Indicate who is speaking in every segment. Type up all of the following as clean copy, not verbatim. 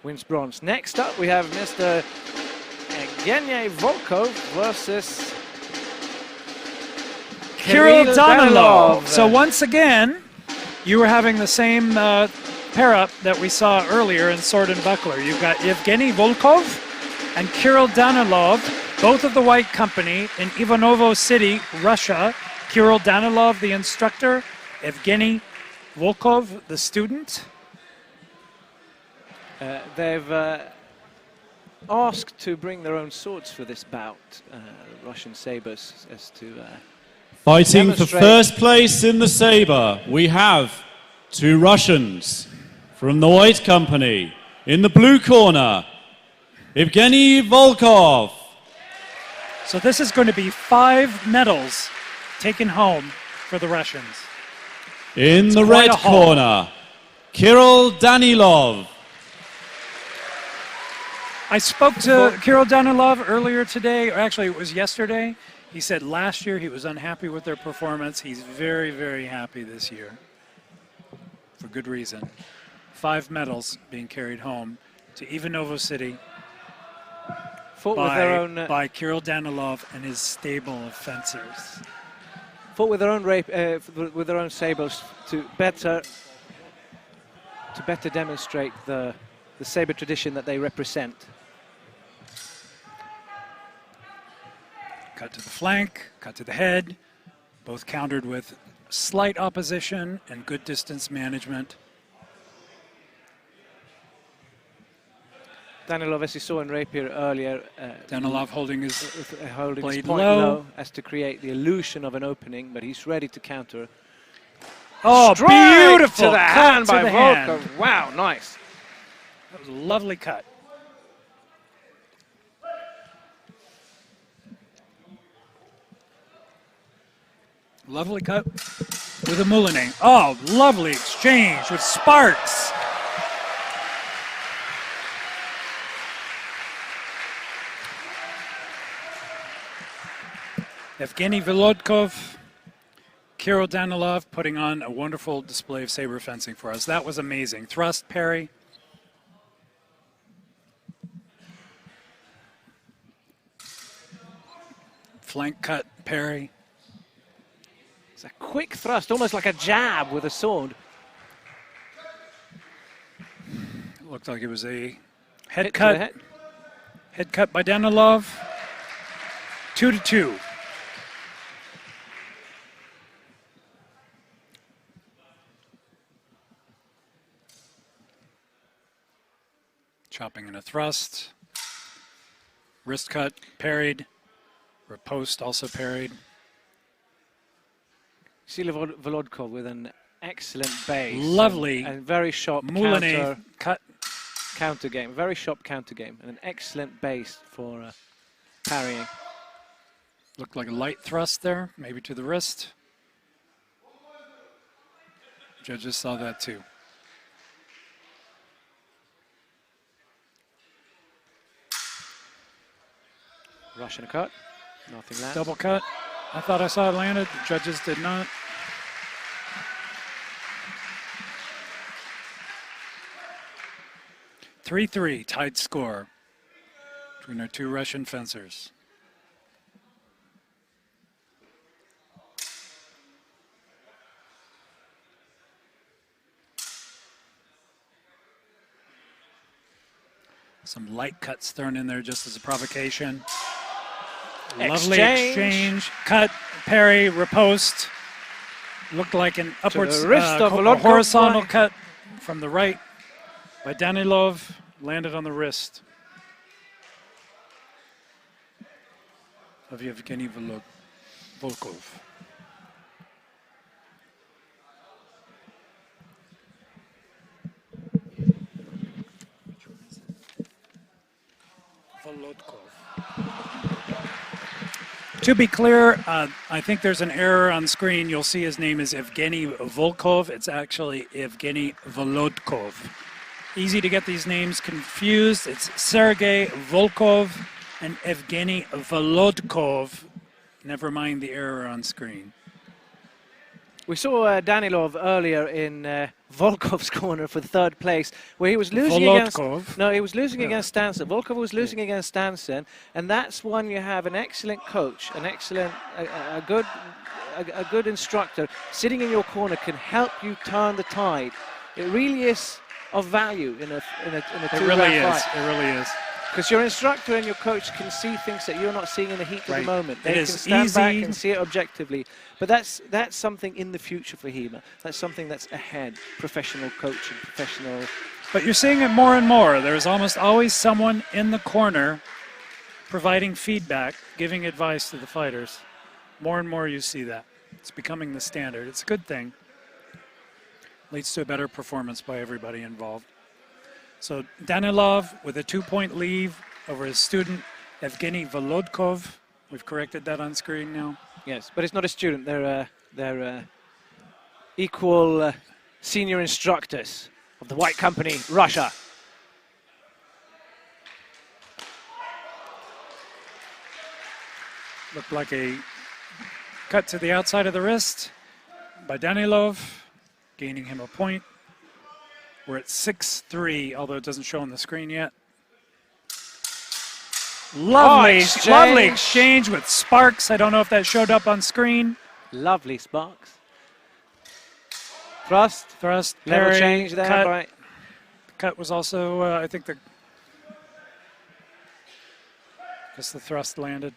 Speaker 1: wins bronze. Next up, we have Mr. Evgeny Volkov versus
Speaker 2: Kirill Danilov. So once again, you were having the same pair-up that we saw earlier in Sword and Buckler. You've got Evgeny Volkov and Kirill Danilov, both of the White Company in Ivanovo City, Russia. Kirill Danilov, the instructor, Evgeny Volkov, the student.
Speaker 1: They've asked to bring their own swords for this bout, Russian sabers, as to
Speaker 3: fighting for first place in the saber. We have two Russians from the White Company. In the blue corner, Evgeny Volkov.
Speaker 2: So this is going to be 5 medals taken home for the Russians.
Speaker 3: In the red corner, Kirill Danilov.
Speaker 2: I spoke to Kirill Danilov earlier today, or actually it was yesterday. He said last year he was unhappy with their performance. He's very, very happy this year, for good reason. 5 medals being carried home to Ivanovo City by Kirill Danilov and his stable of fencers.
Speaker 1: Fought with their own sabers to better demonstrate the saber tradition that they represent.
Speaker 2: Cut to the flank, cut to the head, both countered with slight opposition and good distance management.
Speaker 1: Danilov, as you saw in rapier earlier,
Speaker 2: Danilov holding his blade
Speaker 1: point
Speaker 2: low
Speaker 1: as to create the illusion of an opening, but he's ready to counter.
Speaker 2: Oh,
Speaker 1: Strike
Speaker 2: beautiful
Speaker 1: to the hand by
Speaker 2: Volkov.
Speaker 1: Volkov. Wow, nice.
Speaker 2: That was a lovely cut. Lovely cut with a moulinet. Oh, lovely exchange with sparks. Evgeny Volodkov, Kirill Danilov putting on a wonderful display of saber fencing for us. That was amazing. Thrust, parry. Flank cut, parry.
Speaker 1: It's a quick thrust, almost like a jab with a sword.
Speaker 2: It looked like it was a head cut. Head cut by Danilov. 2-2. Chopping in a thrust. Wrist cut, parried. Riposte also parried.
Speaker 1: Kirill Volodkov with an excellent base.
Speaker 2: Lovely.
Speaker 1: And very sharp
Speaker 2: moulinet
Speaker 1: counter game. Very sharp counter game. And an excellent base for parrying.
Speaker 2: Looked like a light thrust there, maybe to the wrist. Judges saw that too.
Speaker 1: Russian cut. Nothing lands.
Speaker 2: Double cut. I thought I saw it landed. The judges did not. (3-3) tied score between our two Russian fencers. Some light cuts thrown in there just as a provocation. Lovely exchange. Cut, parry, riposte. Looked like an upwards horizontal cut from the right by Danilov. Landed on the wrist of Evgeny Volkov. To be clear, I think there's an error on screen. You'll see his name is Evgeny Volkov. It's actually Evgeny Volodkov. Easy to get these names confused. It's Sergei Volkov and Evgeny Volodkov. Never mind the error on screen.
Speaker 1: We saw Danilov earlier in Volkov's corner for third place, where he was losing he was losing against Stanson. Volkov was losing against Stanson, and that's when you have an excellent coach, a good instructor sitting in your corner can help you turn the tide. It really is of value in a two-round fight.
Speaker 2: It really is.
Speaker 1: Because your instructor and your coach can see things that you're not seeing in the heat of the moment. They
Speaker 2: It
Speaker 1: can
Speaker 2: is
Speaker 1: stand back
Speaker 2: easy.
Speaker 1: and see it objectively. But that's something in the future for HEMA. That's something that's ahead. Professional coaching, professional.
Speaker 2: But you're seeing it more and more. There's almost always someone in the corner providing feedback, giving advice to the fighters. More and more you see that. It's becoming the standard. It's a good thing. Leads to a better performance by everybody involved. So Danilov with a 2-point lead over his student Evgeny Volodkov. We've corrected that on screen now.
Speaker 1: Yes, but it's not a student. They're equal senior instructors of the White Company, Russia.
Speaker 2: Looked like a cut to the outside of the wrist by Danilov, gaining him a point. We're at 6-3, although it doesn't show on the screen yet. Lovely exchange with sparks. I don't know if that showed up on screen.
Speaker 1: Lovely sparks. Thrust,
Speaker 2: level
Speaker 1: parry, change there.
Speaker 2: Cut.
Speaker 1: Right.
Speaker 2: Cut was also, I think the thrust landed.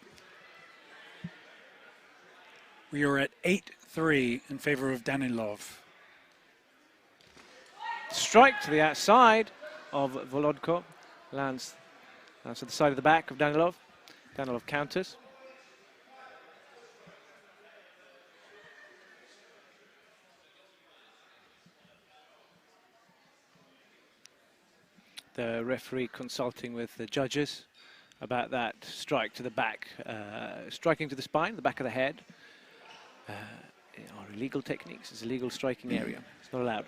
Speaker 2: We are at 8-3 in favor of Danilov.
Speaker 1: Strike to the outside of Volodkov. Lands to the side of the back of Danilov. Danilov counters. The referee consulting with the judges about that strike to the back, striking to the spine, the back of the head. Are illegal techniques. It's a legal striking area. It's not allowed.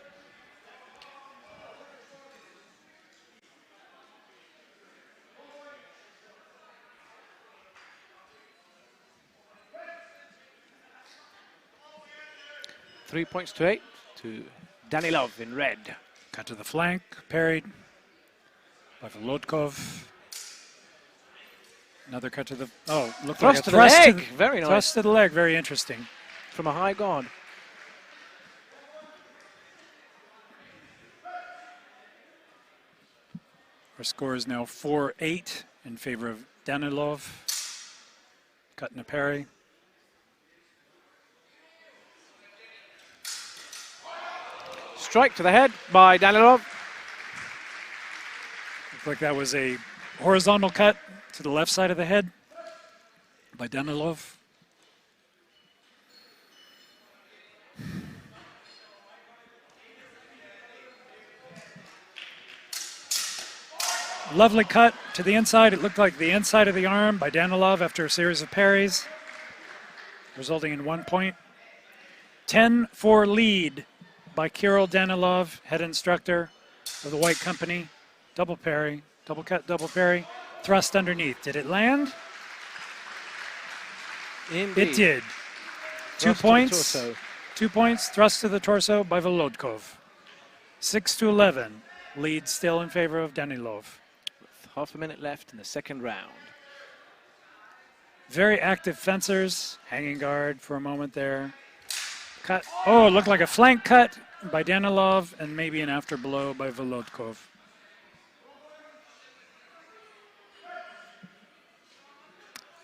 Speaker 1: Three points to 8 to Danilov in red.
Speaker 2: Cut to the flank, parried by Volodkov. Another cut to the, looked
Speaker 1: Thrust
Speaker 2: like a
Speaker 1: to
Speaker 2: thrust
Speaker 1: the
Speaker 2: to
Speaker 1: leg. Very nice.
Speaker 2: Thrust to the leg, very interesting.
Speaker 1: From a high guard.
Speaker 2: Our score is now 4-8 in favor of Danilov. Cut and a parry.
Speaker 1: Strike to the head by Danilov.
Speaker 2: Looked like that was a horizontal cut to the left side of the head by Danilov. Lovely cut to the inside. It looked like the inside of the arm by Danilov after a series of parries, resulting in 1 point. 10-4 lead by Kirill Danilov, head instructor of the White Company. Double parry, double cut, double parry, thrust underneath. Did it land?
Speaker 1: Indeed.
Speaker 2: It did.
Speaker 1: Thrust
Speaker 2: 2 points.
Speaker 1: to the torso.
Speaker 2: 2 points, thrust to the torso by Volodkov. 6-11, lead still in favor of Danilov.
Speaker 1: With half a minute left in the second round.
Speaker 2: Very active fencers, hanging guard for a moment there. Cut. Oh, it looked like a flank cut by Danilov and maybe an after blow by Volodkov.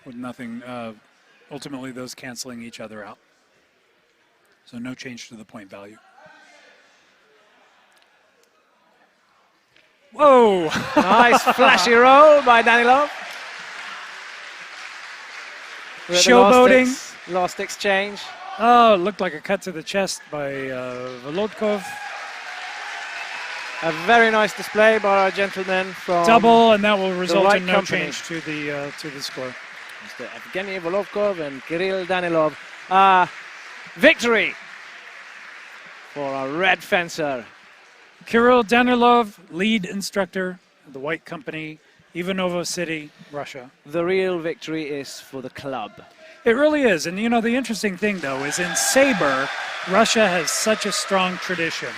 Speaker 2: With nothing, ultimately those canceling each other out. So no change to the point value. Whoa!
Speaker 1: Nice flashy roll by Danilov. We're at the
Speaker 2: Showboating.
Speaker 1: Last exchange.
Speaker 2: Oh, it looked like a cut to the chest by Volodkov.
Speaker 1: A very nice display by our gentlemen from
Speaker 2: Double, and that will result
Speaker 1: White
Speaker 2: in no
Speaker 1: Company.
Speaker 2: change to the score.
Speaker 1: Mr. Evgeny Volodkov and Kirill Danilov. Victory for our red fencer.
Speaker 2: Kirill Danilov, lead instructor of the White Company, Ivanovo City, Russia.
Speaker 1: The real victory is for the club.
Speaker 2: It really is. And, you know, the interesting thing, though, is in Sabre, Russia has such a strong tradition.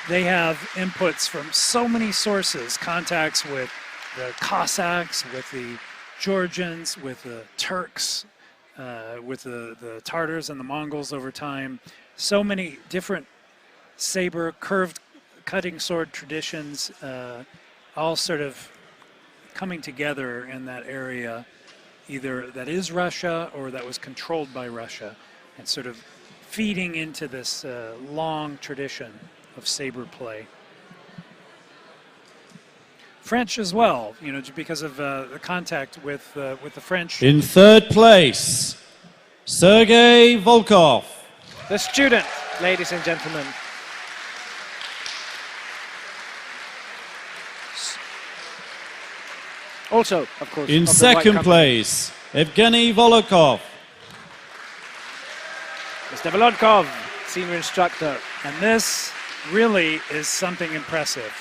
Speaker 2: they have inputs from so many sources, contacts with the Cossacks, with the Georgians, with the Turks, with the Tartars and the Mongols over time. So many different saber, curved cutting sword traditions, all sort of coming together in that area, either that is Russia or that was controlled by Russia, and sort of feeding into this long tradition of saber play. French as well, you know, because of the contact with the French.
Speaker 3: In third place, Sergei Volkov.
Speaker 1: The student, ladies and gentlemen. Also, of course.
Speaker 3: In second place, Evgeny Volokov.
Speaker 1: Mr. Volodkov, senior instructor.
Speaker 2: And this really is something impressive.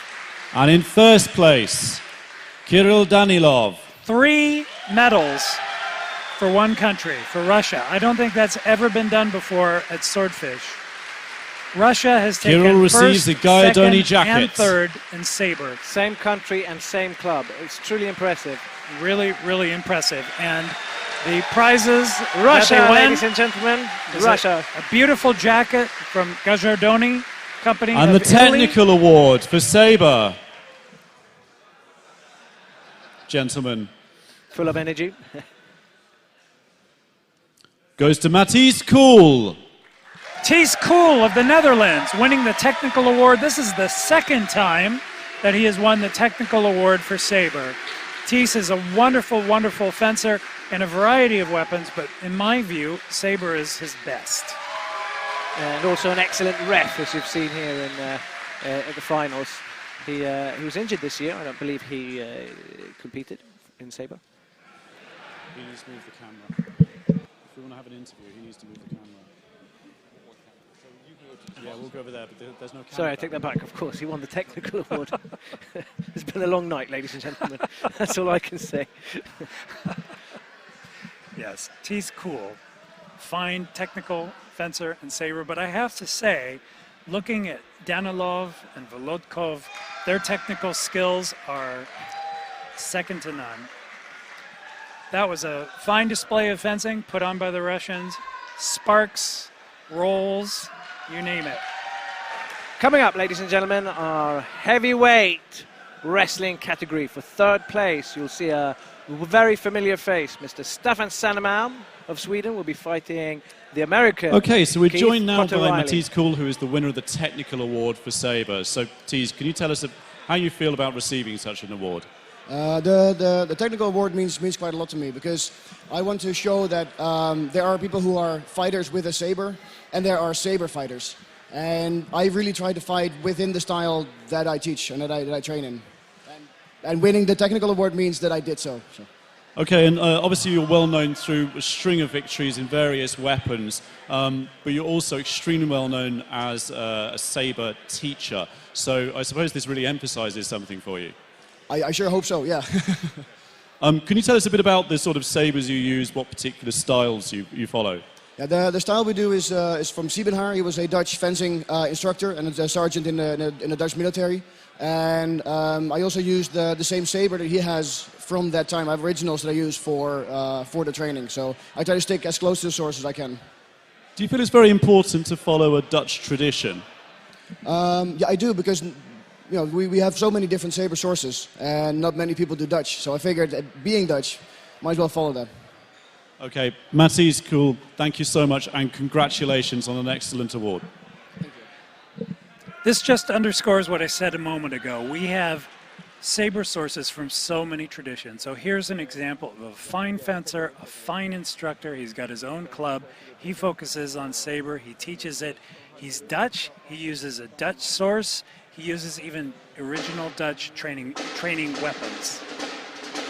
Speaker 3: And in first place, Kirill Danilov.
Speaker 2: 3 medals for one country, for Russia. I don't think that's ever been done before at Swordfish. Russia has taken
Speaker 3: Kirill receives
Speaker 2: first,
Speaker 3: the Gaidoni
Speaker 2: second,
Speaker 3: jacket.
Speaker 2: and third in saber.
Speaker 1: Same country and same club. It's truly impressive.
Speaker 2: Really, really impressive. And the prizes
Speaker 1: Russia,
Speaker 2: that they win,
Speaker 1: ladies and gentlemen. Russia.
Speaker 2: A beautiful jacket from Gaidoni Company
Speaker 3: And
Speaker 2: of
Speaker 3: the technical award for saber. Gentlemen.
Speaker 1: Full of energy.
Speaker 3: Goes to Matthijs Kool.
Speaker 2: Matthijs Kool of the Netherlands winning the technical award. This is the second time that he has won the technical award for saber. Matthijs is a wonderful, wonderful fencer in a variety of weapons, but in my view, saber is his best.
Speaker 1: And also an excellent ref, as you've seen here in at the finals. He was injured this year. I don't believe he competed in saber.
Speaker 3: He needs to move the camera. If we want to have an interview, he needs to move the camera. Yeah, we'll go over there, but there's no camera.
Speaker 1: Sorry, I take that back. Of course, he won the technical award. It's been a long night, ladies and gentlemen. That's all I can say.
Speaker 2: Yes, Matthijs Kool, fine technical fencer and saber, but I have to say, looking at Danilov and Volodkov, their technical skills are second to none. That was a fine display of fencing put on by the Russians. Sparks, rolls, you name it.
Speaker 1: Coming up, ladies and gentlemen, our heavyweight wrestling category. For third place, you'll see a very familiar face. Mr. Staffan Sannemalm of Sweden will be fighting the American.
Speaker 3: Okay, so we're
Speaker 1: Keith
Speaker 3: joined now by
Speaker 1: Potter-Riley.
Speaker 3: Matthijs Kool, who is the winner of the technical award for saber. So, Tees, can you tell us how you feel about receiving such an award?
Speaker 4: The technical award means quite a lot to me, because I want to show that there are people who are fighters with a saber and there are saber fighters, and I really try to fight within the style that I teach and that I train in, and winning the technical award means that I did so.
Speaker 3: Okay, and obviously you're well known through a string of victories in various weapons, but you're also extremely well known as a saber teacher, so I suppose this really emphasizes something for you.
Speaker 4: I sure hope so, yeah.
Speaker 3: Can you tell us a bit about the sort of sabers you use, what particular styles you follow?
Speaker 4: Yeah, the style we do is from Siebenhaar. He was a Dutch fencing instructor and a sergeant in the Dutch military. And I also use the same saber that he has from that time. I have originals that I use for the training. So I try to stick as close to the source as I can.
Speaker 3: Do you feel it's very important to follow a Dutch tradition?
Speaker 4: Yeah, I do, because we have so many different saber sources and not many people do Dutch. So I figured that being Dutch, might as well follow that.
Speaker 3: Okay, Matthijs Kool, thank you so much and congratulations on an excellent award.
Speaker 4: Thank you.
Speaker 2: This just underscores what I said a moment ago. We have saber sources from so many traditions. So here's an example of a fine fencer, a fine instructor. He's got his own club. He focuses on saber. He teaches it. He's Dutch. He uses a Dutch source. He uses even original Dutch training weapons.